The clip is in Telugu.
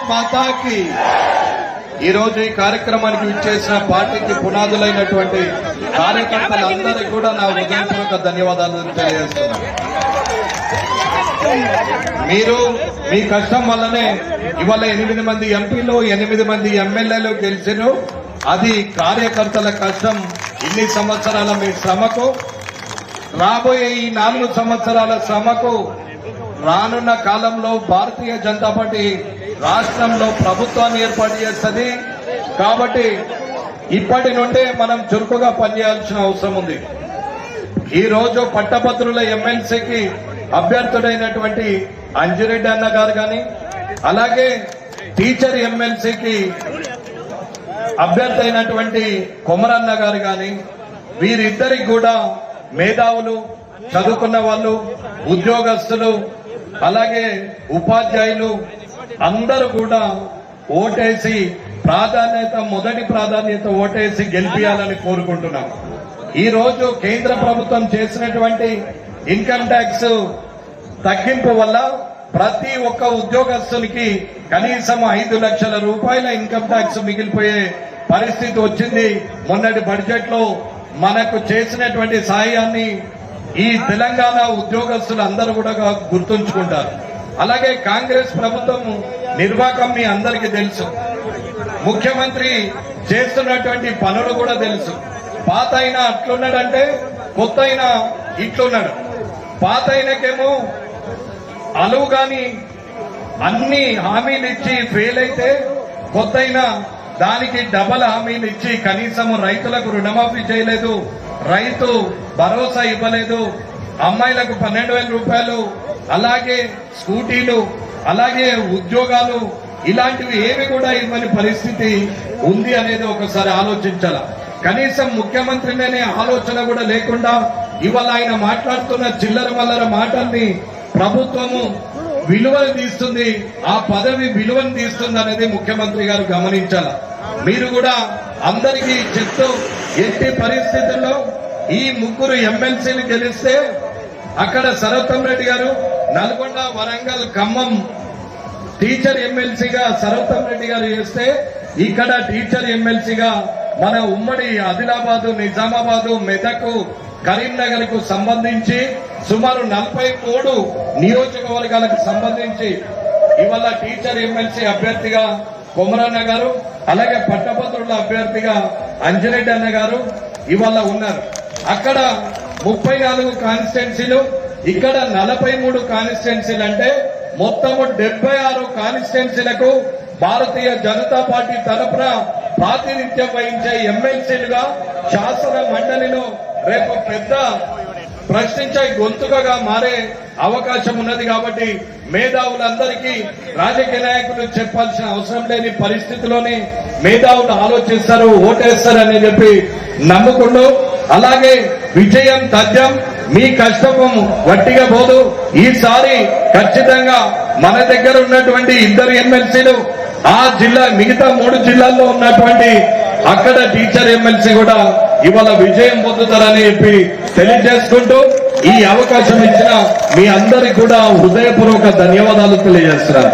భారత్ మాతాకి ఈ రోజు ఈ కార్యక్రమానికి విచ్చేసిన పార్టీకి పునాదులైనటువంటి కార్యకర్తలందరికీ కూడా నా హృదయపూర్వక ధన్యవాదాలు తెలియజేస్తున్నాను. మీరు మీ కష్టం వల్లనే ఇవాళ 8 మంది ఎంపీలు 8 మంది ఎమ్మెల్యేలు గెలిచారు. అది కార్యకర్తల కష్టం. ఇన్ని సంవత్సరాల మీ శ్రమకు, రాబోయే ఈ 4 సంవత్సరాల శ్రమకు రానున్న కాలంలో భారతీయ జనతా పార్టీ రాష్ట్రంలో ప్రభుత్వాన్ని ఏర్పాటు చేస్తుంది. కాబట్టి ఇప్పటి నుండే మనం చురుకుగా పనిచేయాల్సిన అవసరం ఉంది. ఈ రోజు పట్టభద్రుల ఎమ్మెల్సీకి అభ్యర్థుడైనటువంటి అంజిరెడ్డి అన్న గారు కానీ, అలాగే టీచర్ ఎమ్మెల్సీకి అభ్యర్థి అయినటువంటి కొమరన్న గారు కానీ, వీరిద్దరికి కూడా మేధావులు, చదువుకున్న వాళ్ళు, ఉద్యోగస్తులు, అలాగే ఉపాధ్యాయులు అందరూ కూడా ఓటేసి మొదటి ప్రాధాన్యత ఓటేసి గెలిపించాలని కోరుకుంటున్నాం. ఈ రోజు కేంద్ర ప్రభుత్వం చేసినటువంటి ఇన్కమ్ ట్యాక్స్ తగ్గింపు వల్ల ప్రతి ఒక్క ఉద్యోగస్తునికి కనీసం 5 లక్షల రూపాయల ఇన్కమ్ ట్యాక్స్ మిగిలిపోయే పరిస్థితి వచ్చింది. మొన్నటి బడ్జెట్ లో మనకు చేసినటువంటి సాయాన్ని ఈ తెలంగాణ ఉద్యోగస్తులు అందరూ కూడా గుర్తుంచుకుంటారు. అలాగే కాంగ్రెస్ ప్రభుత్వం నిర్వాహకం మీ అందరికీ తెలుసు. ముఖ్యమంత్రి చేస్తున్నటువంటి పనులు కూడా తెలుసు. పాత అయినా అట్లున్నాడంటే కొత్త అయినా ఇట్లున్నాడు. పాత అయినకేమో అలువు గాని అన్ని హామీలు ఇచ్చి ఫెయిల్ అయితే, కొత్త అయినా దానికి డబల్ హామీలు ఇచ్చి కనీసం రైతులకు రుణమాఫీ చేయలేదు, రైతు భరోసా ఇవ్వలేదు, అమ్మాయిలకు 12,000 రూపాయలు, అలాగే స్కూటీలు, అలాగే ఉద్యోగాలు, ఇలాంటివి ఏవి కూడా ఇవ్వని పరిస్థితి ఉంది అనేది ఒకసారి ఆలోచించాల. కనీసం ముఖ్యమంత్రినే ఆలోచన కూడా లేకుండా ఇవాళ ఆయన మాట్లాడుతున్న చిల్లర మల్లర మాటల్ని ప్రభుత్వము విలువను తీస్తుంది, ఆ పదవి విలువను తీస్తుంది అనేది ముఖ్యమంత్రి గారు గమనించాల. మీరు కూడా అందరికీ చెప్తూ ఎట్టి పరిస్థితుల్లో ఈ 3 ఎమ్మెల్సీలు గెలిస్తే అక్కడ సరోత్తం రెడ్డి గారు నల్గొండ, వరంగల్, ఖమ్మం టీచర్ ఎమ్మెల్సీగా సరోత్తం రెడ్డి గారు చేస్తే, ఇక్కడ టీచర్ ఎమ్మెల్సీగా మన ఉమ్మడి ఆదిలాబాదు, నిజామాబాదు, మెదక్, కరీంనగర్ కు సంబంధించి సుమారు 43 నియోజకవర్గాలకు సంబంధించి ఇవాళ టీచర్ ఎమ్మెల్సీ అభ్యర్థిగా కొమరన్న గారు, అలాగే పట్టభద్రుల అభ్యర్థిగా అంజిరెడ్డి అన్న గారు ఇవాళ ఉన్నారు. అక్కడ 34 కాన్స్టిట్యున్సీలు, ఇక్కడ 43 కాన్స్టిట్యున్సీలు అంటే మొత్తము 76 కాన్స్టిట్యున్సీలకు భారతీయ జనతా పార్టీ తరఫున ప్రాతినిధ్యం వహించే ఎమ్మెల్సీలుగా శాసన మండలిలో రేపు పెద్ద ప్రశ్నించే గొంతుకగా మారే అవకాశం ఉన్నది. కాబట్టి మేధావులందరికీ రాజకీయ నాయకులు చెప్పాల్సిన అవసరం లేని పరిస్థితిలోనే మేధావులు ఆలోచిస్తారు, ఓటేస్తారని చెప్పి నమ్ముకుంటూ, అలాగే విజయం తథ్యం, మీ కష్టం వట్టిగా పోదు. ఈసారి ఖచ్చితంగా మన దగ్గర ఉన్నటువంటి 2 ఎమ్మెల్సీలు ఆ జిల్లా మిగతా 3 జిల్లాల్లో ఉన్నటువంటి అక్కడ టీచర్ ఎమ్మెల్సీ కూడా ఇవాళ విజయం పొందుతారని చెప్పి తెలియజేసుకుంటూ, ఈ అవకాశం ఇచ్చిన మీ అందరికీ కూడా హృదయపూర్వక ధన్యవాదాలు తెలియజేస్తున్నారు.